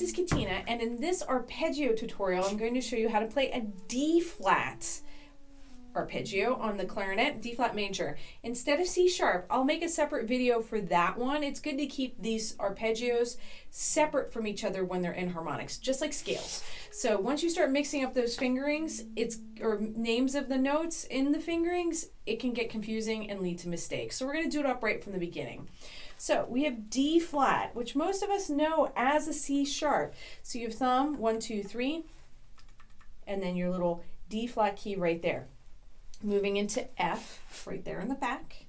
is Katina, and in this arpeggio tutorial, I'm going to show you how to play a D-flat arpeggio on the clarinet, D-flat major. Instead of C-sharp, I'll make a separate video for that one. It's good to keep these arpeggios separate from each other when they're in harmonics, just like scales. So once you start mixing up those fingerings, or names of the notes in the fingerings, it can get confusing and lead to mistakes. So we're going to do it upright from the beginning. So we have D flat, which most of us know as a C sharp. So you have thumb, 1, 2, 3, and then your little D flat key right there. Moving into F right there in the back.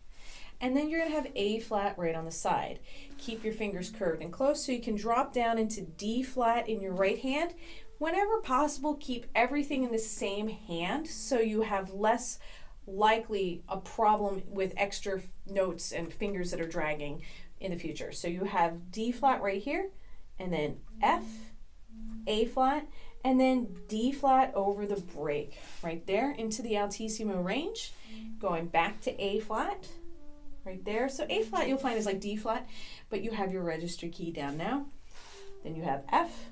And then you're going to have A flat right on the side. Keep your fingers curved and close so you can drop down into D flat in your right hand. Whenever possible, keep everything in the same hand so you have less likely a problem with extra notes and fingers that are dragging in the future. So you have D flat right here, and then F, A flat, and then D flat over the break right there into the altissimo range, going back to A flat right there. So A flat you'll find is like D flat, but you have your registry key down now. Then you have F,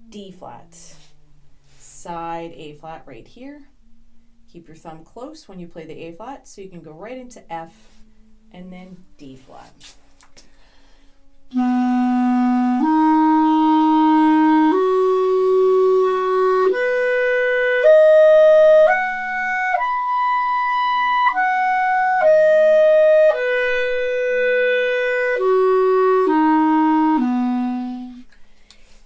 D flat, side A flat right here. Keep your thumb close when you play the A flat so you can go right into F and then D flat.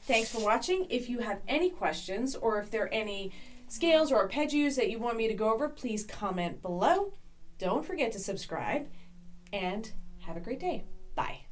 Thanks for watching. If you have any questions or if there are any scales or arpeggios that you want me to go over, please comment below. Don't forget to subscribe and have a great day. Bye.